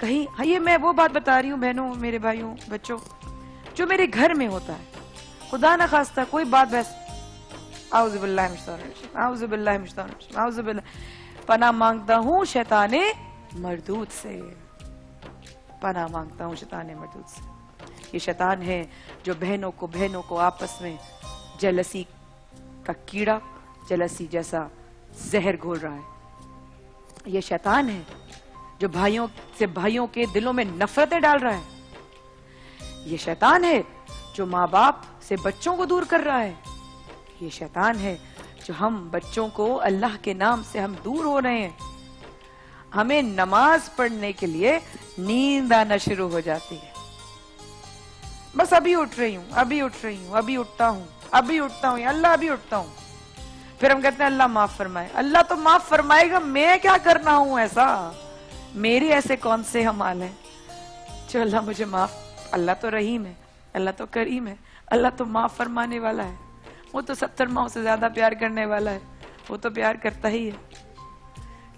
कहीं ये मैं वो बात बता रही हूँ बहनों, मेरे भाइयों, बच्चों, जो मेरे घर में होता है, खुदा ना खास्ता कोई बात बस पना मांगता हूँ शैताने मरदूद से, पना मांगता हूँ शैताने मरदूद से। ये शैतान है जो बहनों को आपस में जेलसी का कीड़ा, जेलसी जैसा जहर घोल रहा है। ये शैतान है जो भाइयों के दिलों में नफरतें डाल रहा है। ये शैतान है जो माँ बाप से बच्चों को दूर कर रहा है। ये शैतान है जो हम बच्चों को अल्लाह के नाम से हम दूर हो रहे हैं। हमें नमाज पढ़ने के लिए नींद आना शुरू हो जाती है। बस अभी उठ रही हूँ, अभी उठता हूँ, अल्लाह अभी उठता हूँ। फिर हम कहते हैं अल्लाह माफ फरमाए। अल्लाह तो माफ फरमाएगा, मैं क्या करना हूं ऐसा? मेरे ऐसे कौन से हमाल हैं जो अल्लाह मुझे माफ। अल्लाह तो रहीम है, अल्लाह तो करीम है, अल्लाह तो माफ फरमाने वाला है। वो तो 70 माओं से ज्यादा प्यार करने वाला है, वो तो प्यार करता ही है।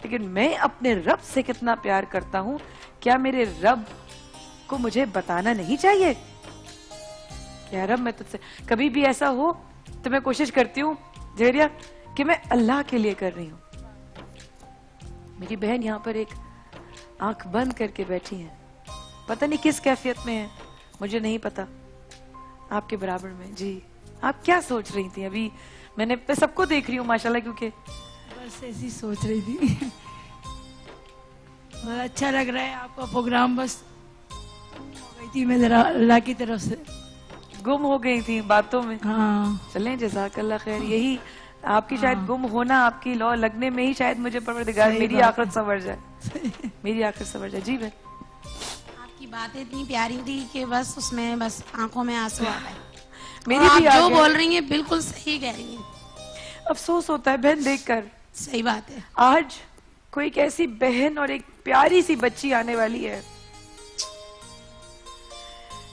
लेकिन मैं अपने रब से कितना प्यार करता हूं, क्या मेरे रब को मुझे बताना नहीं चाहिए? क्या रब मैं तुझसे कभी भी ऐसा हो तो मैं कोशिश करती हूँ जहरिया कि मैं अल्लाह के लिए कर रही हूँ। मेरी बहन यहाँ पर एक आंख बंद करके बैठी है, पता नहीं किस कैफियत में है, मुझे नहीं पता। आपके बराबर में जी, आप क्या सोच रही थी अभी? मैं सबको देख रही हूँ माशाल्लाह, क्योंकि बस ऐसी सोच रही थी। बहुत अच्छा लग रहा है आपका प्रोग्राम। बस हो गई थी मैं जरा अल्लाह की तरफ से, गुम हो गई थी बातों में। हाँ चलें जज़ाकल्लाह खैर। यही आपकी शायद गुम होना, आपकी लौ लगने में ही शायद मुझे परवरदिगार मेरी आखिरत संवर जाए, मेरी आखिरत संवर जाए। जी बहन, आपकी बातें इतनी प्यारी थी कि बस उसमें बस आंखों में आंसू आ गए। मेरी भी आप जो बोल रही हैं बिल्कुल सही कह रही हैं। अफसोस होता है बहन देखकर। सही बात है। आज कोई एक ऐसी बहन और एक प्यारी सी बच्ची आने वाली है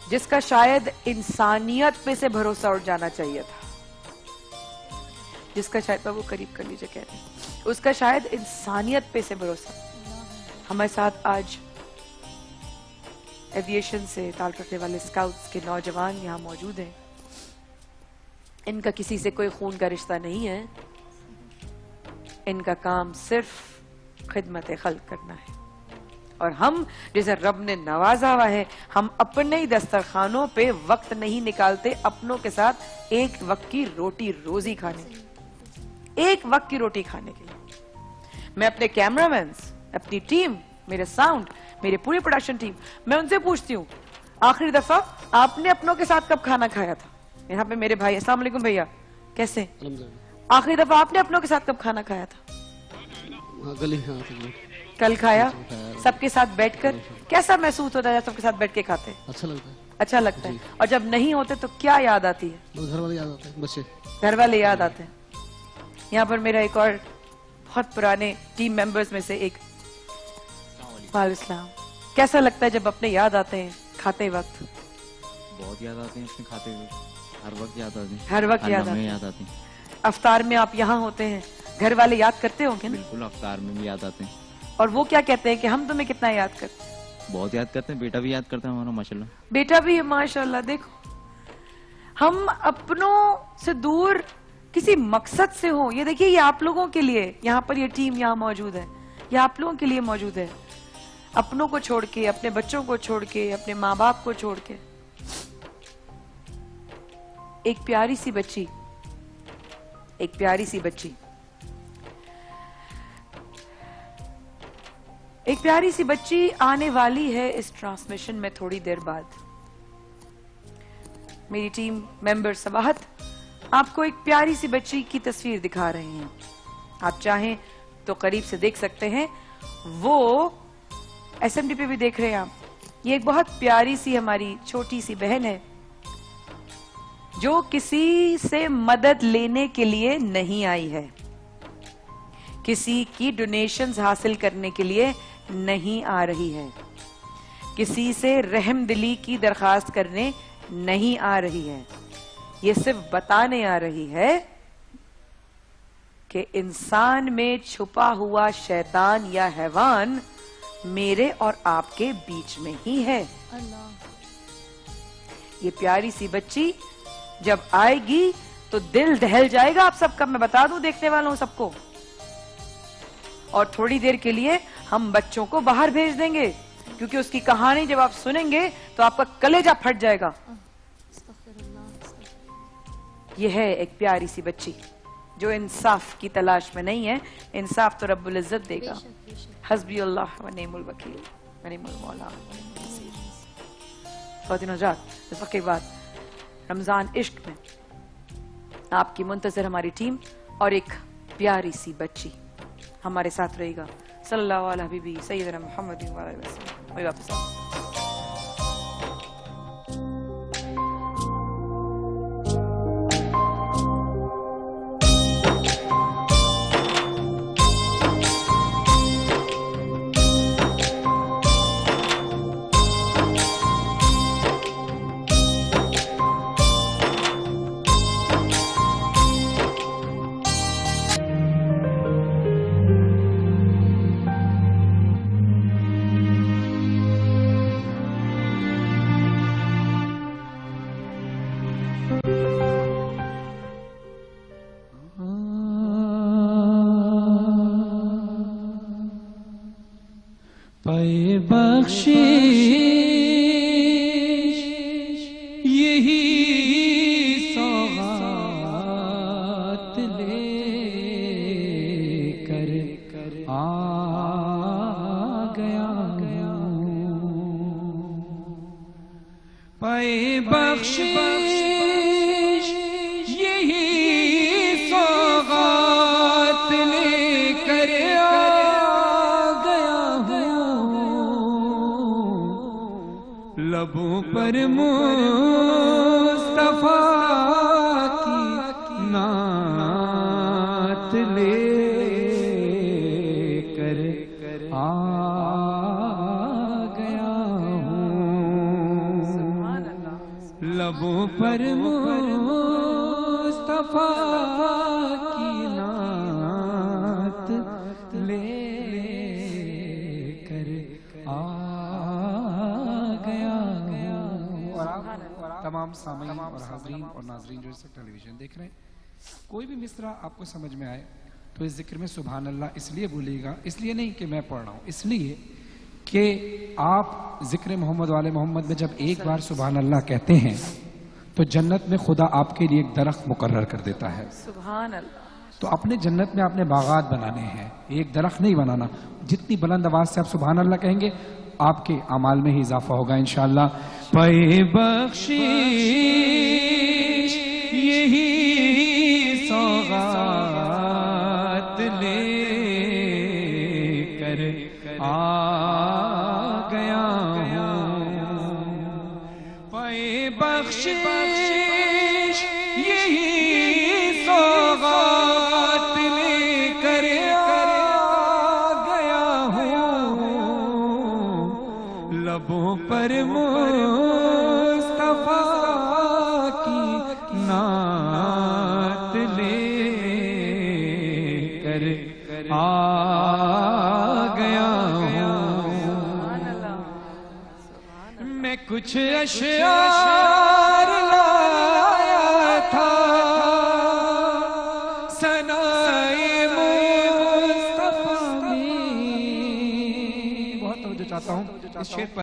जिसका शायद इंसानियत पे से भरोसा उठ जाना चाहिए था, जिसका शायद वो करीब कर लीजिए कह रहे हैं, उसका शायद इंसानियत पे से भरोसा। हमारे साथ आज एविएशन से ताल्लुक रखने वाले स्काउट्स के नौजवान यहाँ मौजूद हैं। इनका किसी से कोई खून का रिश्ता नहीं है, इनका काम सिर्फ खिदमत खल्क करना है। और हम जैसे रब ने नवाजा हुआ है, हम अपने ही दस्तरखानों पे वक्त नहीं निकालते अपनों के साथ एक वक्त की रोटी रोजी खाने, एक वक्त की रोटी खाने के लिए। मैं अपने कैमरामैन, अपनी टीम, मेरे साउंड, मेरे पूरी प्रोडक्शन टीम, मैं उनसे पूछती हूँ आखिरी दफा आपने अपनों के साथ कब खाना खाया था? यहाँ पे मेरे भाई, अस्सलाम वालेकुम भैया, कैसे? आखिरी दफा आपने अपनों के साथ कब खाना खाया था? कल खाया, सबके साथ बैठकर। कैसा महसूस होता है सबके साथ बैठ के खाते? अच्छा लगता है। अच्छा लगता है। और जब नहीं होते तो क्या याद आती है? घर वाले याद आते हैं, बच्चे, घर वाले याद आते हैं। यहाँ पर मेरा एक और बहुत पुराने टीम मेंबर्स में से एक, वालेकुम, कैसा लगता है जब अपने याद आते हैं खाते वक्त? बहुत याद आते हैं अपने खाते हुए, हर वक्त याद आते हैं, हर वक्त याद आते हैं। अफ्तार में आप यहाँ होते हैं, घर वाले याद करते होंगे ना? बिल्कुल, अफ्तार में भी याद आते हैं। और वो क्या कहते हैं कि हम तुम्हें कितना याद करते हैं? बहुत याद करते हैं, बेटा भी याद करता है हमारा माशाल्लाह। बेटा भी है माशाल्लाह। देखो, हम अपनों से दूर किसी मकसद से हो, ये देखिए, ये आप लोगों के लिए, यहाँ पर ये टीम यहाँ मौजूद है, ये आप लोगों के लिए मौजूद है। अपनों को छोड़ के, अपने बच्चों को छोड़ के, अपने माँ बाप को छोड़ के, एक प्यारी सी बच्ची, एक प्यारी सी बच्ची, एक प्यारी सी बच्ची आने वाली है इस ट्रांसमिशन में थोड़ी देर बाद। मेरी टीम मेंबर सबाहत आपको एक प्यारी सी बच्ची की तस्वीर दिखा रहे हैं। आप चाहें तो करीब से देख सकते हैं, वो एसएमडी पे भी देख रहे हैं आप। ये एक बहुत प्यारी सी हमारी छोटी सी बहन है जो किसी से मदद लेने के लिए नहीं आई है, किसी की डोनेशंस हासिल करने के लिए नहीं आ रही है, किसी से रहमदिली की दरखास्त करने नहीं आ रही है। ये सिर्फ बताने आ रही है कि इंसान में छुपा हुआ शैतान या हैवान मेरे और आपके बीच में ही है। ये प्यारी सी बच्ची जब आएगी तो दिल दहल जाएगा आप सबका, मैं बता दूं देखने वालों सबको। और थोड़ी देर के लिए हम बच्चों को बाहर भेज देंगे, क्योंकि उसकी कहानी जब आप सुनेंगे तो आपका कलेजा फट जाएगा। यह है एक प्यारी सी बच्ची जो इंसाफ की तलाश में नहीं है। इंसाफ तो रब्बुल इज्जत देगा। हस्बी अल्लाह व निअमल वकील व निअमल मौला व निअमल नसीर। ख़वातीन हज़रात, इस वक्त के बाद रमजान इश्क में आपकी मुंतज़र हमारी टीम और एक प्यारी सी बच्ची हमारे साथ रहेगा। सल्लल्लाहु अलैहि हबीबी सय्यदना मुहम्मद व अलैहि वसल्लम। वही वापस आओ। पाए बख्शिश यही सौगात लेकर आ गया। पाए बख्शिश यही सौगात लेकर लबों पर मुस्तफा की नात लेकर आ गया हूँ। लबों पर मुस्तफा की नात लेकर आ तमाम सामीन और हाज़रीन और नाज़रीन जो इस टेलीविजन देख रहे हैं, कोई भी मिसरा आपको समझ में आए तो इस जिक्र में सुभान अल्लाह इसलिए बोलिएगा, इसलिए नहीं कि मैं पढ़ रहा हूँ, इसलिए कि आप जिक्र मोहम्मद वाले मोहम्मद में जब एक बार सुभान अल्लाह कहते हैं तो जन्नत में खुदा आपके लिए एक दरख्त मुकर्रर कर देता है। सुभान अल्लाह। तो अपने जन्नत में आपने बागात बनाने हैं, एक दरख्त नहीं बनाना। जितनी बुलंद आवाज से आप सुभान अल्लाह कहेंगे आपके अमाल में ही इजाफा होगा इंशाअल्लाह। पाए बख्शिश यही सौगात लेकर आ गया हूँ। पाए बख्शिश यही सौगात लेकर लबों पर मुस्तफा की नात लेकर आ गया हूँ। मैं कुछ अशआर लाया था सनाए मुस्तफा में। बहुत तवज्जो चाहता हूँ इस शेर पर।